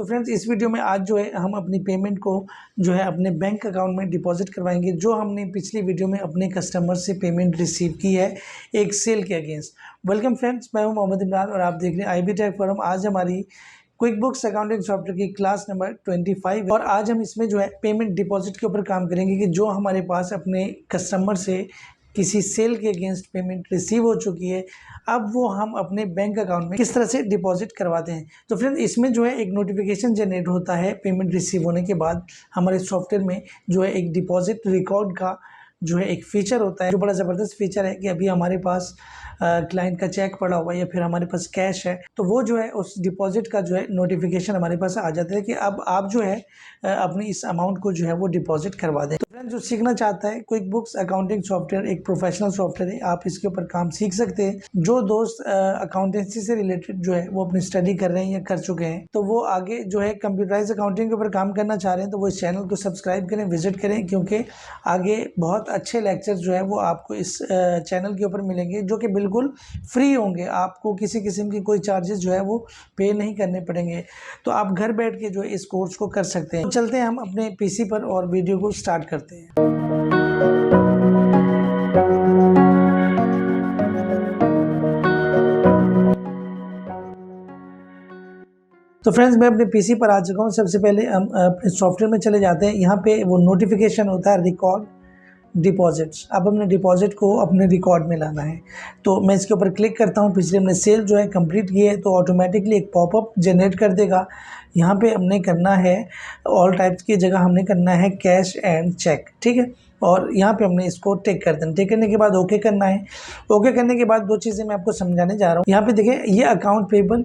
तो फ्रेंड्स इस वीडियो में आज जो है हम अपनी पेमेंट को जो है अपने बैंक अकाउंट में डिपॉजिट करवाएंगे, जो हमने पिछली वीडियो में अपने कस्टमर से पेमेंट रिसीव की है एक सेल के अगेंस्ट। वेलकम फ्रेंड्स, मैं हूं मोहम्मद इमरान और आप देख रहे हैं IB Tech Forum। आज हमारी क्विक बुक्स अकाउंटिंग सॉफ्टवेयर की क्लास नंबर 25 और आज हम इसमें जो है पेमेंट डिपॉजिट के ऊपर काम करेंगे कि जो हमारे पास अपने कस्टमर से किसी सेल के अगेंस्ट पेमेंट रिसीव हो चुकी है, अब वो हम अपने बैंक अकाउंट में किस तरह से डिपॉजिट करवाते हैं। तो फ्रेंड इसमें जो है एक नोटिफिकेशन जनरेट होता है पेमेंट रिसीव होने के बाद। हमारे सॉफ्टवेयर में जो है एक डिपॉजिट रिकॉर्ड का जो है एक फीचर होता है, जो बड़ा ज़बरदस्त फीचर है कि अभी हमारे पास क्लाइंट का चेक पड़ा हुआ है या फिर हमारे पास कैश है, तो वो जो है उस डिपॉजिट का जो है नोटिफिकेशन हमारे पास आ जाता है कि अब आप जो है अपनी इस अमाउंट को जो है वो डिपॉजिट करवा दें। तो फ्रेंड जो सीखना चाहता है क्विक बुक्स अकाउंटिंग सॉफ्टवेयर एक प्रोफेशनल सॉफ्टवेयर है, आप इसके ऊपर काम सीख सकते हैं। जो दोस्त अकाउंटेंसी से रिलेटेड जो है वो अपनी स्टडी कर रहे हैं या कर चुके हैं, तो वो आगे जो है कंप्यूटराइज अकाउंटिंग के ऊपर काम करना चाह रहे हैं, तो वो इस चैनल को सब्सक्राइब करें, विजिट करें, क्योंकि आगे बहुत अच्छे लेक्चर जो है वो आपको इस चैनल के ऊपर मिलेंगे, जो कि बिल्कुल फ्री होंगे। आपको किसी किस्म की कोई चार्जेस जो है वो पे नहीं करने पड़ेंगे, तो आप घर बैठ के जो है इस कोर्स को कर सकते हैं। तो चलते हैं हम अपने पीसी पर और वीडियो को स्टार्ट करते हैं। तो फ्रेंड्स मैं अपने पीसी पर आ चुका हूँ। सबसे पहले हम अपने सॉफ्टवेयर में चले जाते हैं। यहाँ पे वो नोटिफिकेशन होता है रिकॉर्ड डिपॉजिट्स। अब हमने डिपॉजिट को अपने रिकॉर्ड में लाना है, तो मैं इसके ऊपर क्लिक करता हूँ। पिछले हमने सेल जो है कंप्लीट की है, तो ऑटोमेटिकली एक पॉपअप जनरेट कर देगा। यहाँ पे हमने करना है ऑल टाइप्स की जगह हमने करना है कैश एंड चेक, ठीक है। और यहाँ पे हमने इसको टिक कर देना। टिक करने के बाद ओके करना है। ओके करने के बाद दो चीज़ें मैं आपको समझाने जा रहा हूँ। यहाँ पे देखिए ये account payable,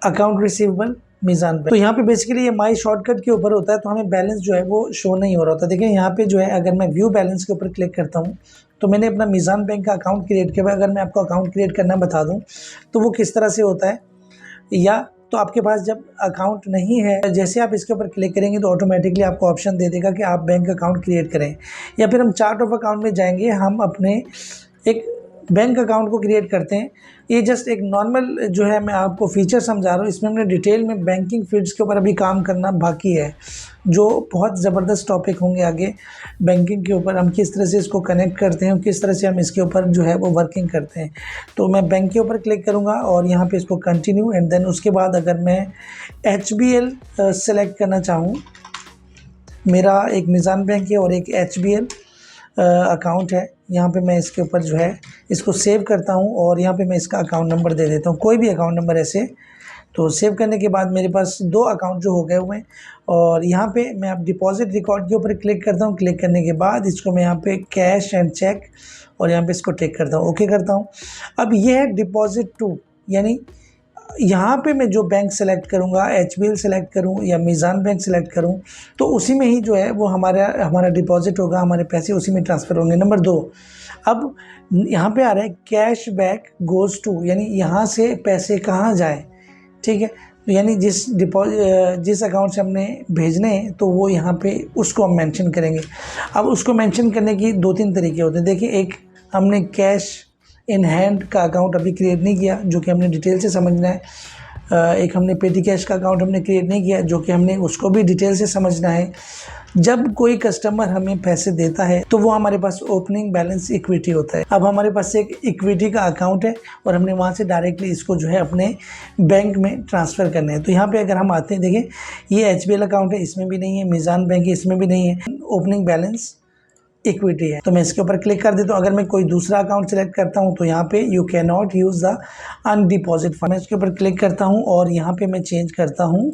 account receivable, Meezan bank. तो यहाँ पे बेसिकली ये माई शॉर्टकट के ऊपर होता है, तो हमें बैलेंस जो है वो शो नहीं हो रहा होता। देखिए यहाँ पे जो है अगर मैं व्यू बैलेंस के ऊपर क्लिक करता हूँ, तो मैंने अपना मीज़ान बैंक का अकाउंट क्रिएट किया है। अगर मैं आपको अकाउंट क्रिएट करना बता दूँ तो वो किस तरह से होता है, या तो आपके पास जब अकाउंट नहीं है, जैसे आप इसके ऊपर क्लिक करेंगे तो ऑटोमेटिकली आपको ऑप्शन दे देगा कि आप बैंक अकाउंट क्रिएट करें, या फिर हम चार्ट ऑफ अकाउंट में जाएंगे, हम अपने एक बैंक अकाउंट को क्रिएट करते हैं। ये जस्ट एक नॉर्मल जो है मैं आपको फीचर समझा रहा हूँ। इसमें हमने डिटेल में बैंकिंग फील्ड्स के ऊपर अभी काम करना बाकी है, जो बहुत ज़बरदस्त टॉपिक होंगे आगे। बैंकिंग के ऊपर हम किस तरह से इसको कनेक्ट करते हैं, किस तरह से हम इसके ऊपर जो है वो वर्किंग करते हैं। तो मैं बैंक के ऊपर क्लिक करूँगा और यहाँ पे इसको कंटिन्यू, एंड देन उसके बाद अगर मैं HBL सेलेक्ट करना चाहूँ, मेरा एक मीज़ान बैंक है और एक HBL अकाउंट है, यहाँ पे मैं इसके ऊपर जो है इसको सेव करता हूँ और यहाँ पे मैं इसका अकाउंट नंबर दे देता हूँ, कोई भी अकाउंट नंबर ऐसे। तो सेव करने के बाद मेरे पास दो अकाउंट जो हो गए हुए हैं, और यहाँ पे मैं अब डिपॉजिट रिकॉर्ड के ऊपर क्लिक करता हूँ। क्लिक करने के बाद इसको मैं यहाँ पे कैश एंड चेक, और यहाँ पे इसको टिक करता हूँ, ओके करता हूँ। अब ये है डिपॉजिट टू, यानी यहाँ पे मैं जो बैंक सेलेक्ट करूँगा, HBL सेलेक्ट करूँ या मीज़ान बैंक सेलेक्ट करूँ, तो उसी में ही जो है वो हमारा डिपॉजिट होगा, हमारे पैसे उसी में ट्रांसफ़र होंगे। नंबर 2, अब यहाँ पे आ रहा है कैश बैक गोज़ टू, यानी यहाँ से पैसे कहाँ जाए, ठीक है। तो यानी जिस अकाउंट से हमने भेजने हैं, तो वो यहाँ पे उसको हम मेंशन करेंगे। अब उसको मेंशन करने की 2-3 तरीके होते हैं। देखिए, एक हमने कैश इन हैंड का अकाउंट अभी क्रिएट नहीं किया, जो कि हमने डिटेल से समझना है। एक हमने पेटी कैश का अकाउंट हमने क्रिएट नहीं किया, जो कि हमने उसको भी डिटेल से समझना है। जब कोई कस्टमर हमें पैसे देता है, तो वो हमारे पास ओपनिंग बैलेंस इक्विटी होता है। अब हमारे पास एक इक्विटी का अकाउंट है और हमने वहाँ से डायरेक्टली इसको जो है अपने बैंक में ट्रांसफ़र करना है। तो यहाँ पे अगर हम आते हैं, देखिए ये HBL अकाउंट है, इसमें भी नहीं है, मीज़ान बैंक है, इसमें भी नहीं है, ओपनिंग बैलेंस इक्विटी है। तो मैं इसके ऊपर क्लिक कर देता हूँ। अगर मैं कोई दूसरा अकाउंट सेलेक्ट करता हूँ, तो यहाँ पे you can not use the undeposit fund, मैं इसके ऊपर क्लिक करता हूँ और यहाँ पे मैं चेंज करता हूँ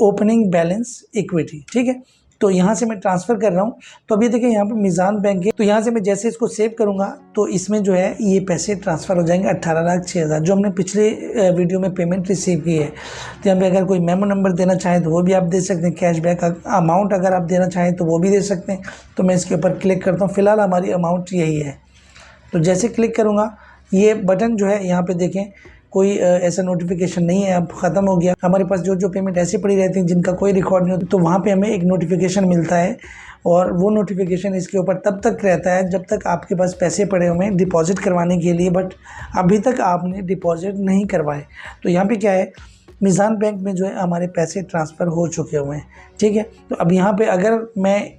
ओपनिंग बैलेंस इक्विटी, ठीक है। तो यहाँ से मैं ट्रांसफ़र कर रहा हूँ। तो अभी देखिए यहाँ पे मीज़ान बैंक है, तो यहाँ से मैं जैसे इसको सेव करूँगा, तो इसमें जो है ये पैसे ट्रांसफ़र हो जाएंगे 18,06,000, जो हमने पिछले वीडियो में पेमेंट रिसीव की है। तो यहाँ पे अगर कोई मेमो नंबर देना चाहें तो वो भी आप दे सकते हैं, कैशबैक अमाउंट अगर आप देना चाहें तो वो भी दे सकते हैं। तो मैं इसके ऊपर क्लिक करता हूँ। फ़िलहाल हमारी अमाउंट यही है, तो जैसे क्लिक करूँगा, ये बटन जो है यहाँ पर देखें कोई ऐसा नोटिफिकेशन नहीं है, अब ख़त्म हो गया। हमारे पास जो पेमेंट ऐसी पड़ी रहती है जिनका कोई रिकॉर्ड नहीं होता, तो वहाँ पे हमें एक नोटिफिकेशन मिलता है, और वो नोटिफिकेशन इसके ऊपर तब तक रहता है जब तक आपके पास पैसे पड़े हुए हैं डिपॉजिट करवाने के लिए, बट अभी तक आपने डिपॉजिट नहीं करवाए। तो यहाँ पे क्या है, मिज़ान बैंक में जो है हमारे पैसे ट्रांसफ़र हो चुके हुए हैं। ठीक है, तो अब यहाँ पे अगर मैं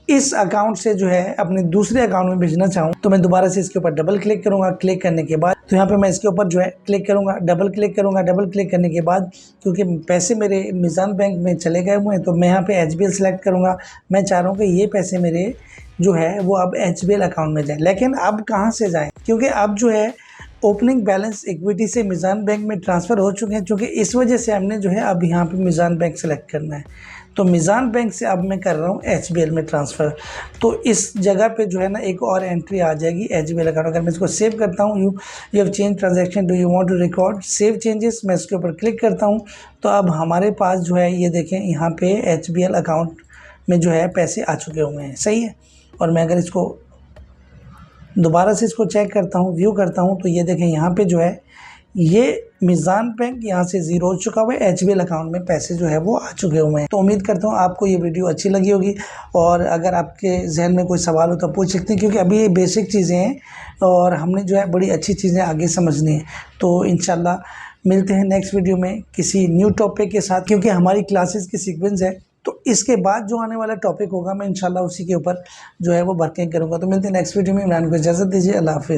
इस अकाउंट से जो है अपने दूसरे अकाउंट में भेजना चाहूँ तो मैं दोबारा से इसके ऊपर डबल क्लिक करूँगा। क्लिक करने के बाद तो यहाँ पे मैं इसके ऊपर जो है क्लिक करूँगा, डबल क्लिक करूँगा। डबल क्लिक करने के बाद क्योंकि पैसे मेरे मिज़ान बैंक में चले गए हुए हैं तो मैं यहाँ पे HBL सेलेक्ट करूँगा। मैं चाह रहा हूँ कि ये पैसे मेरे जो है वो अब HBL अकाउंट में जाए। लेकिन अब कहाँ से जाएँ, क्योंकि अब जो है ओपनिंग बैलेंस इक्विटी से मिज़ान बैंक में ट्रांसफ़र हो चुके हैं, चूँकि इस वजह से हमने जो है अब यहाँ पे मिज़ान बैंक सेलेक्ट करना है। तो मिज़ान बैंक से अब मैं कर रहा हूँ HBL में ट्रांसफ़र। तो इस जगह पे जो है ना एक और एंट्री आ जाएगी HBL अकाउंट। अगर मैं इसको सेव करता हूँ, you have change transaction, do you want to record save changes, मैं इसके ऊपर क्लिक करता हूँ तो अब हमारे पास जो है ये देखें यहाँ पे HBL अकाउंट में जो है पैसे आ चुके हुए हैं। सही है, और मैं अगर इसको दोबारा से इसको चेक करता हूँ, व्यू करता हूँ तो ये देखें यहाँ पे जो है ये मिज़ान बैंक यहाँ से ज़ीरो हो चुका हुआ है, HBL अकाउंट में पैसे जो है वो आ चुके हुए हैं। तो उम्मीद करता हूँ आपको ये वीडियो अच्छी लगी होगी, और अगर आपके जहन में कोई सवाल हो तो पूछ सकते हैं, क्योंकि अभी ये बेसिक चीज़ें हैं और हमने जो है बड़ी अच्छी चीज़ें आगे समझनी है। तो इंशाल्लाह मिलते हैं नेक्स्ट वीडियो में किसी न्यू टॉपिक के साथ, क्योंकि हमारी क्लासेस की सीक्वेंस है तो इसके बाद जो आने वाला टॉपिक होगा मैं इंशाल्लाह उसी के ऊपर जो है वो वर्किंग करूँगा। तो मिलते हैं नेक्स्ट वीडियो में। इमरान को इजाज़त दीजिए, अल्लाह हाफ़िज़।